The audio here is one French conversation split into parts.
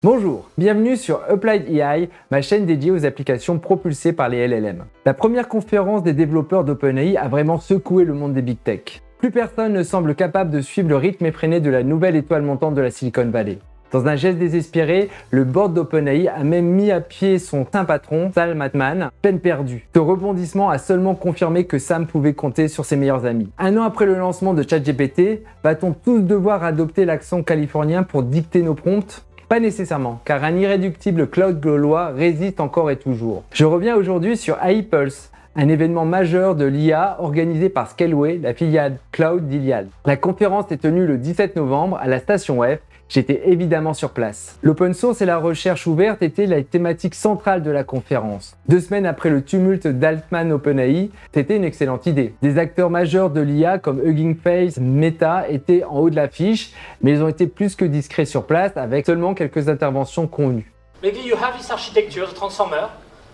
Bonjour, bienvenue sur Applied AI, ma chaîne dédiée aux applications propulsées par les LLM. La première conférence des développeurs d'OpenAI a vraiment secoué le monde des big tech. Plus personne ne semble capable de suivre le rythme effréné de la nouvelle étoile montante de la Silicon Valley. Dans un geste désespéré, le board d'OpenAI a même mis à pied son saint patron, Sam Altman, peine perdue. Ce rebondissement a seulement confirmé que Sam pouvait compter sur ses meilleurs amis. Un an après le lancement de ChatGPT, va-t-on tous devoir adopter l'accent californien pour dicter nos prompts ? Pas nécessairement, car un irréductible Claude gaulois résiste encore et toujours. Je reviens aujourd'hui sur AI Pulse, un événement majeur de l'IA organisé par Scaleway, la filiale cloud d'Iliad. La conférence est tenue le 17 novembre à la station F. J'étais évidemment sur place. L'open source et la recherche ouverte étaient la thématique centrale de la conférence. 2 semaines après le tumulte d'Altman OpenAI, c'était une excellente idée. Des acteurs majeurs de l'IA comme Hugging Face, Meta étaient en haut de l'affiche, mais ils ont été plus que discrets sur place avec seulement quelques interventions convenues. Maybe you have this architecture, the transformer,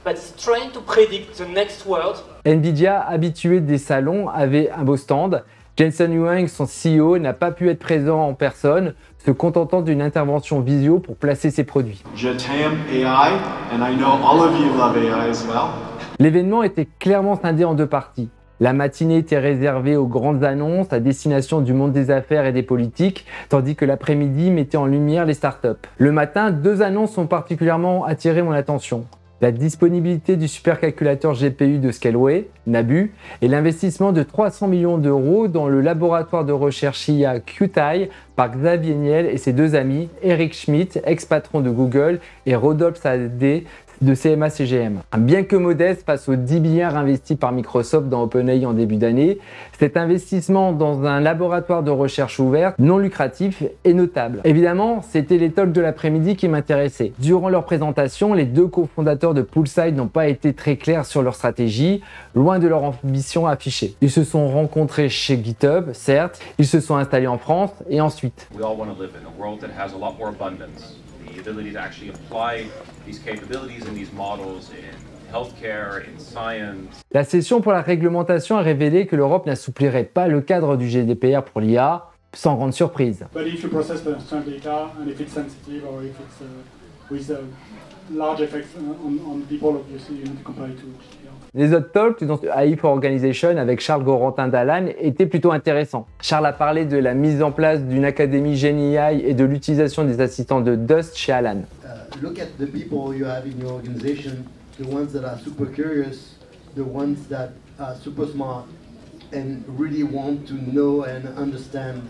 but it's trying to predict the next world. Nvidia, habitué des salons, avait un beau stand. Jensen Huang, son CEO, n'a pas pu être présent en personne, se contentant d'une intervention visio pour placer ses produits. L'événement était clairement scindé en 2 parties. La matinée était réservée aux grandes annonces à destination du monde des affaires et des politiques, tandis que l'après-midi mettait en lumière les startups. Le matin, 2 annonces ont particulièrement attiré mon attention. La disponibilité du supercalculateur GPU de Scaleway, Nabu, et l'investissement de 300 millions d'euros dans le laboratoire de recherche IA QTI par Xavier Niel et ses 2 amis, Eric Schmidt, ex-patron de Google, et Rodolphe Sadé de CMA-CGM. Bien que modeste face aux 10 milliards investis par Microsoft dans OpenAI en début d'année, cet investissement dans un laboratoire de recherche ouverte non lucratif est notable. Évidemment, c'était les talks de l'après-midi qui m'intéressaient. Durant leur présentation, les 2 cofondateurs de Poolside n'ont pas été très clairs sur leur stratégie, loin de leur ambition affichée. Ils se sont rencontrés chez GitHub, certes, ils se sont installés en France et ensuite. The ability to actually apply these capabilities and these models in healthcare, in science. La session pour la réglementation a révélé que l'Europe n'assouplirait pas le cadre du GDPR pour l'IA, sans grande surprise. But if you process personal data and if it's sensitive or if it's with large effects on people, obviously you need to comply to GDPR. Les autres talks, dont AI for Organization avec Charles Gorentin d'Alan, étaient plutôt intéressants. Charles a parlé de la mise en place d'une académie GenAI et de l'utilisation des assistants de Dust chez Alan. Look at the people you have in your organization, the ones that are super curious, the ones that are super smart and really want to know and understand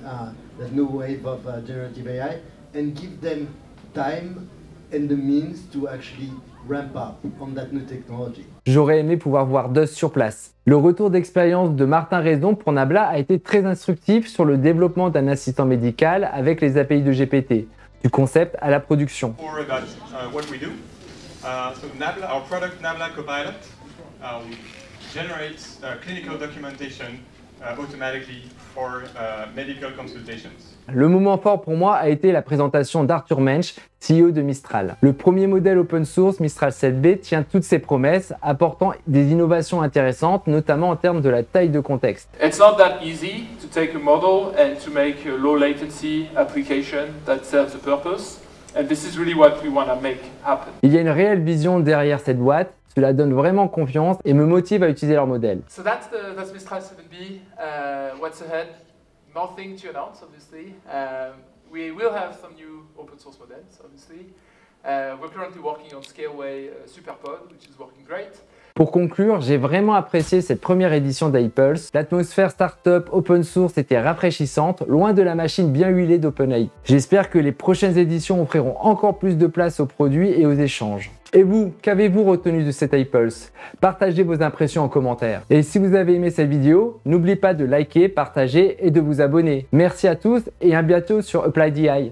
the new wave of generative AI, and give them time and the means to actually ramp up on that new technology. J'aurais aimé pouvoir voir Dust sur place. Le retour d'expérience de Martin Raison pour Nabla a été très instructif sur le développement d'un assistant médical avec les API de GPT, du concept à la production. What we do. So Nabla, our product Nabla Copilot generates clinical documentation automatically for medical consultations. Le moment fort pour moi a été la présentation d'Arthur Mensch, CEO de Mistral. Le premier modèle open source Mistral 7B tient toutes ses promesses, apportant des innovations intéressantes, notamment en termes de la taille de contexte. It's not that easy to take a model and to make a low latency application that serves a purpose, and this is really what we want to make happen. Il y a une réelle vision derrière cette boîte. Cela donne vraiment confiance et me motive à utiliser leur modèle. So that's Mistral 7B. What's ahead? Nothing to announce, obviously. We will have some new open source models, obviously. We're currently working on Scaleway Superpod, which is working great. Pour conclure, j'ai vraiment apprécié cette première édition d'AI Pulse. L'atmosphère startup open source était rafraîchissante, loin de la machine bien huilée d'OpenAI. J'espère que les prochaines éditions offriront encore plus de place aux produits et aux échanges. Et vous, qu'avez-vous retenu de cette AI Pulse? Partagez vos impressions en commentaire. Et si vous avez aimé cette vidéo, n'oubliez pas de liker, partager et de vous abonner. Merci à tous et à bientôt sur Applied AI.